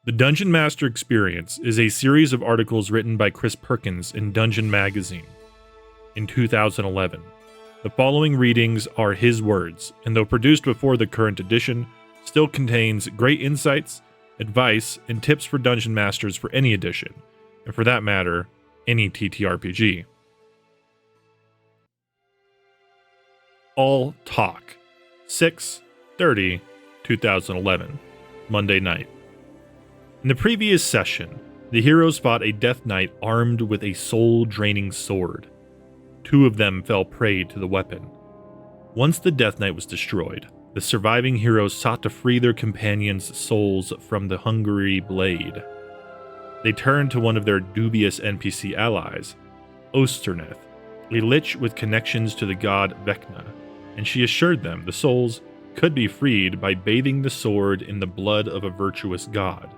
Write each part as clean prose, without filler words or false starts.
The Dungeon Master Experience is a series of articles written by Chris Perkins in Dungeon Magazine in 2011. The following readings are his words, and though produced before the current edition, still contains great insights, advice, and tips for Dungeon Masters for any edition, and for that matter, any TTRPG. All Talk, 6/30/2011, Monday night. In the previous session, the heroes fought a Death Knight armed with a soul-draining sword. 2 of them fell prey to the weapon. Once the Death Knight was destroyed, the surviving heroes sought to free their companions' souls from the hungry blade. They turned to one of their dubious NPC allies, Osterneth, a lich with connections to the god Vecna, and she assured them the souls could be freed by bathing the sword in the blood of a virtuous god.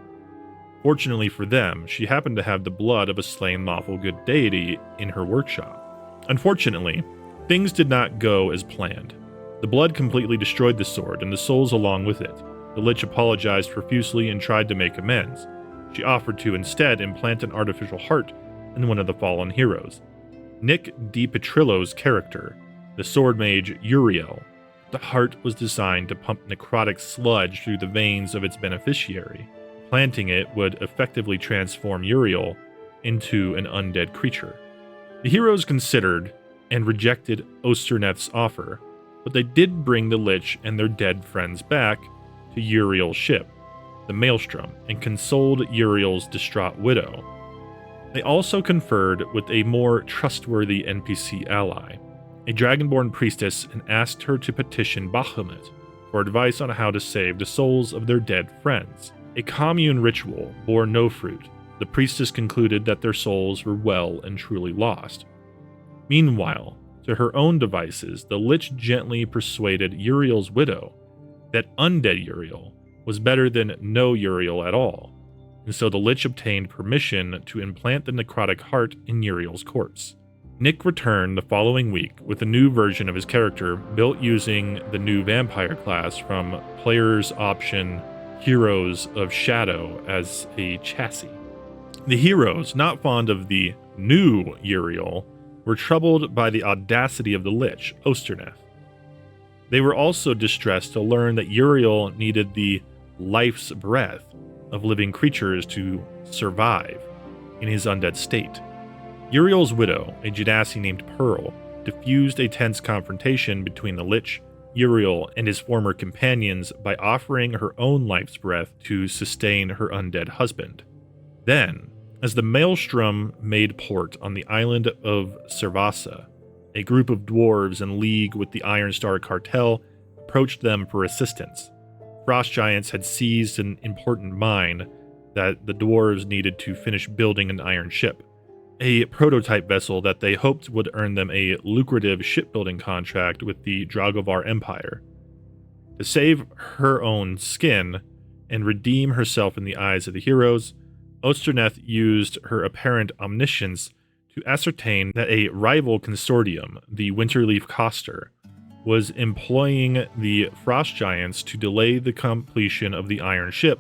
Fortunately for them, she happened to have the blood of a slain lawful good deity in her workshop. Unfortunately, things did not go as planned. The blood completely destroyed the sword and the souls along with it. The lich apologized profusely and tried to make amends. She offered to instead implant an artificial heart in one of the fallen heroes, Nick DiPetrillo's character, the sword mage Uriel. The heart was designed to pump necrotic sludge through the veins of its beneficiary. Planting it would effectively transform Uriel into an undead creature. The heroes considered and rejected Osterneth's offer, but they did bring the lich and their dead friends back to Uriel's ship, the Maelstrom, and consoled Uriel's distraught widow. They also conferred with a more trustworthy NPC ally, a dragonborn priestess, and asked her to petition Bahamut for advice on how to save the souls of their dead friends. A commune ritual bore no fruit. The priestess concluded that their souls were well and truly lost. Meanwhile, to her own devices, the lich gently persuaded Uriel's widow that undead Uriel was better than no Uriel at all, and so the lich obtained permission to implant the necrotic heart in Uriel's corpse. Nick returned the following week with a new version of his character built using the new vampire class from Player's Option Heroes of Shadow as a chassis. The heroes, not fond of the new Uriel, were troubled by the audacity of the lich, Osterneth. They were also distressed to learn that Uriel needed the life's breath of living creatures to survive in his undead state. Uriel's widow, a Genasi named Pearl, diffused a tense confrontation between the lich, Uriel, and his former companions by offering her own life's breath to sustain her undead husband. Then, as the Maelstrom made port on the island of Servasa, a group of dwarves in league with the Iron Star cartel approached them for assistance. Frost giants had seized an important mine that the dwarves needed to finish building an iron ship, a prototype vessel that they hoped would earn them a lucrative shipbuilding contract with the Dragovar Empire. To save her own skin and redeem herself in the eyes of the heroes, Osterneth used her apparent omniscience to ascertain that a rival consortium, the Winterleaf Coster, was employing the Frost Giants to delay the completion of the iron ship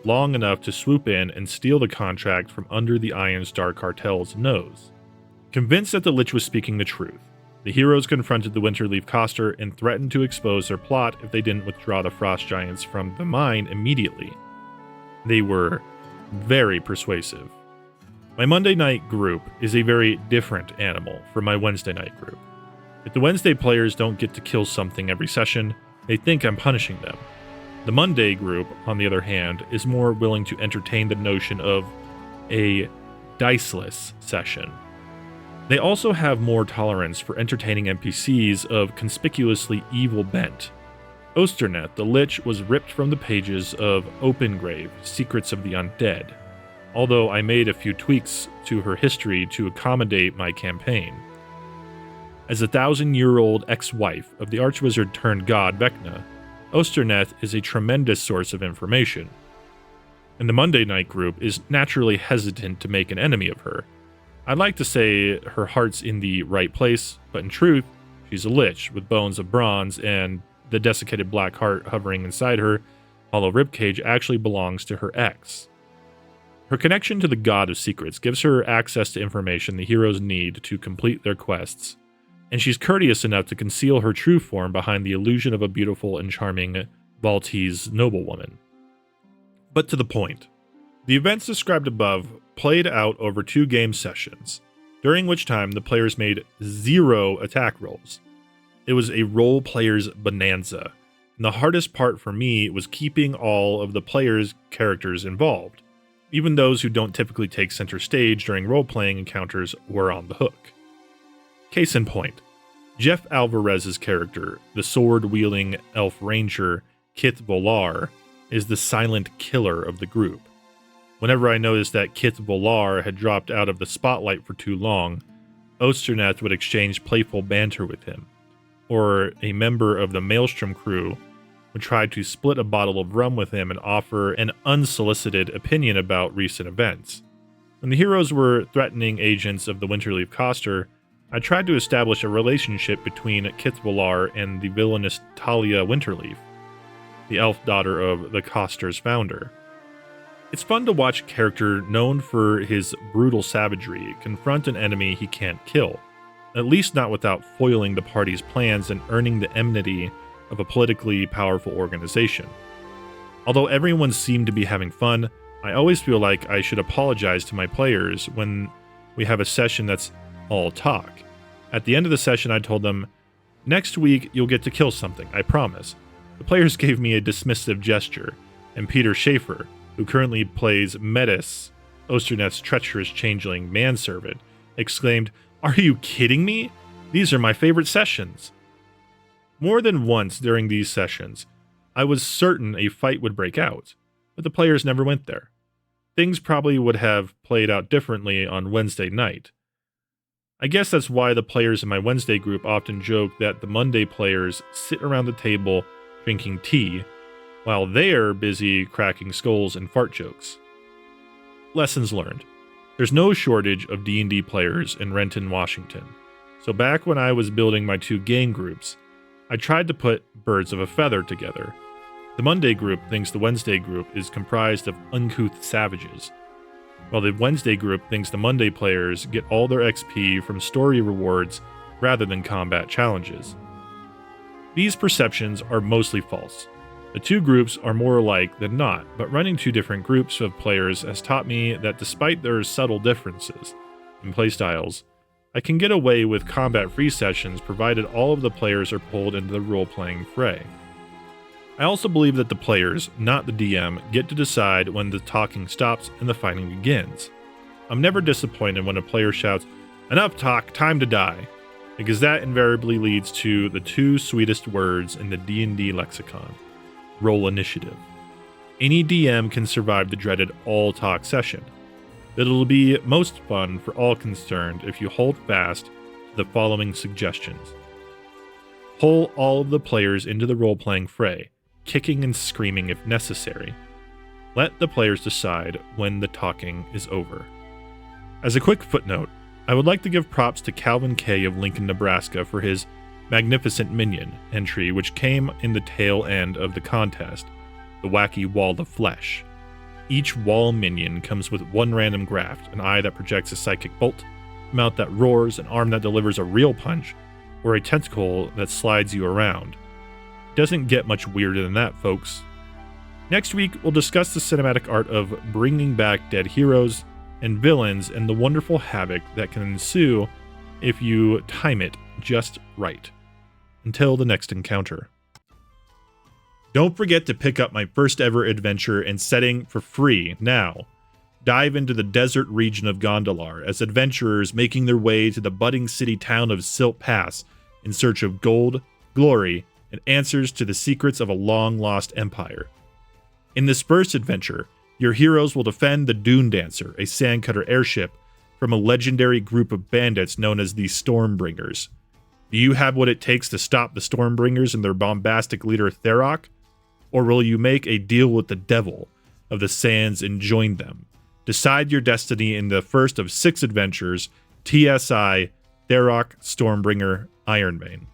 long enough to swoop in and steal the contract from under the Iron Star cartel's nose. Convinced that the lich was speaking the truth, the heroes confronted the Winterleaf Coster and threatened to expose their plot if they didn't withdraw the Frost Giants from the mine immediately. They were very persuasive. My Monday night group is a very different animal from my Wednesday night group. If the Wednesday players don't get to kill something every session, they think I'm punishing them. The Monday group, on the other hand, is more willing to entertain the notion of a diceless session. They also have more tolerance for entertaining NPCs of conspicuously evil bent. Osterneth, the lich, was ripped from the pages of Opengrave, Secrets of the Undead, although I made a few tweaks to her history to accommodate my campaign. As a 1,000-year-old ex-wife of the archwizard-turned-god Vecna, Osterneth is a tremendous source of information, and the Monday night group is naturally hesitant to make an enemy of her. I'd like to say her heart's in the right place, but in truth, she's a lich with bones of bronze, and the desiccated black heart hovering inside her hollow ribcage actually belongs to her ex. Her connection to the God of Secrets gives her access to information the heroes need to complete their quests, and she's courteous enough to conceal her true form behind the illusion of a beautiful and charming Maltese noblewoman. But to the point. The events described above played out over 2 game sessions, during which time the players made 0 attack rolls. It was a role player's bonanza, and the hardest part for me was keeping all of the players' characters involved. Even those who don't typically take center stage during role-playing encounters were on the hook. Case in point, Jeff Alvarez's character, the sword-wielding elf ranger Kit Volar, is the silent killer of the group. Whenever I noticed that Kit Volar had dropped out of the spotlight for too long, Osternet would exchange playful banter with him, or a member of the Maelstrom crew would try to split a bottle of rum with him and offer an unsolicited opinion about recent events. When the heroes were threatening agents of the Winterleaf Coster, I tried to establish a relationship between Kit Volar and the villainous Talia Winterleaf, the elf daughter of the Coster's founder. It's fun to watch a character known for his brutal savagery confront an enemy he can't kill, at least not without foiling the party's plans and earning the enmity of a politically powerful organization. Although everyone seemed to be having fun, I always feel like I should apologize to my players when we have a session that's all talk. At the end of the session, I told them, "Next week, you'll get to kill something, I promise." The players gave me a dismissive gesture, and Peter Schaefer, who currently plays Metis, Osternet's treacherous changeling manservant, exclaimed, "Are you kidding me? These are my favorite sessions." More than once during these sessions, I was certain a fight would break out, but the players never went there. Things probably would have played out differently on Wednesday night. I guess that's why the players in my Wednesday group often joke that the Monday players sit around the table drinking tea, while they're busy cracking skulls and fart jokes. Lessons learned. There's no shortage of D&D players in Renton, Washington. So back when I was building my 2 game groups, I tried to put birds of a feather together. The Monday group thinks the Wednesday group is comprised of uncouth savages, while the Wednesday group thinks the Monday players get all their XP from story rewards rather than combat challenges. These perceptions are mostly false. The 2 groups are more alike than not, but running 2 different groups of players has taught me that despite their subtle differences in playstyles, I can get away with combat-free sessions provided all of the players are pulled into the role-playing fray. I also believe that the players, not the DM, get to decide when the talking stops and the fighting begins. I'm never disappointed when a player shouts, "Enough talk, time to die," because that invariably leads to the 2 sweetest words in the D&D lexicon: roll initiative. Any DM can survive the dreaded all-talk session, but it'll be most fun for all concerned if you hold fast to the following suggestions. Pull all of the players into the role-playing fray, kicking and screaming if necessary. Let the players decide when the talking is over. As a quick footnote, I would like to give props to Calvin K. of Lincoln, Nebraska for his Magnificent Minion entry, which came in the tail end of the contest, the wacky Wall of Flesh. Each wall minion comes with 1 random graft, an eye that projects a psychic bolt, a mouth that roars, an arm that delivers a real punch, or a tentacle that slides you around. It doesn't get much weirder than that, folks. Next week, we'll discuss the cinematic art of bringing back dead heroes and villains and the wonderful havoc that can ensue if you time it just right. Until the next encounter. Don't forget to pick up my first ever adventure and setting for free now. Dive into the desert region of Gondolar as adventurers making their way to the budding city town of Silt Pass in search of gold, glory, and answers to the secrets of a long-lost empire. In this first adventure, your heroes will defend the Dune Dancer, a sandcutter airship, from a legendary group of bandits known as the Stormbringers. Do you have what it takes to stop the Stormbringers and their bombastic leader Therok? Or will you make a deal with the devil of the sands and join them? Decide your destiny in the first of 6 adventures, TSI, Therok, Stormbringer, Ironbane.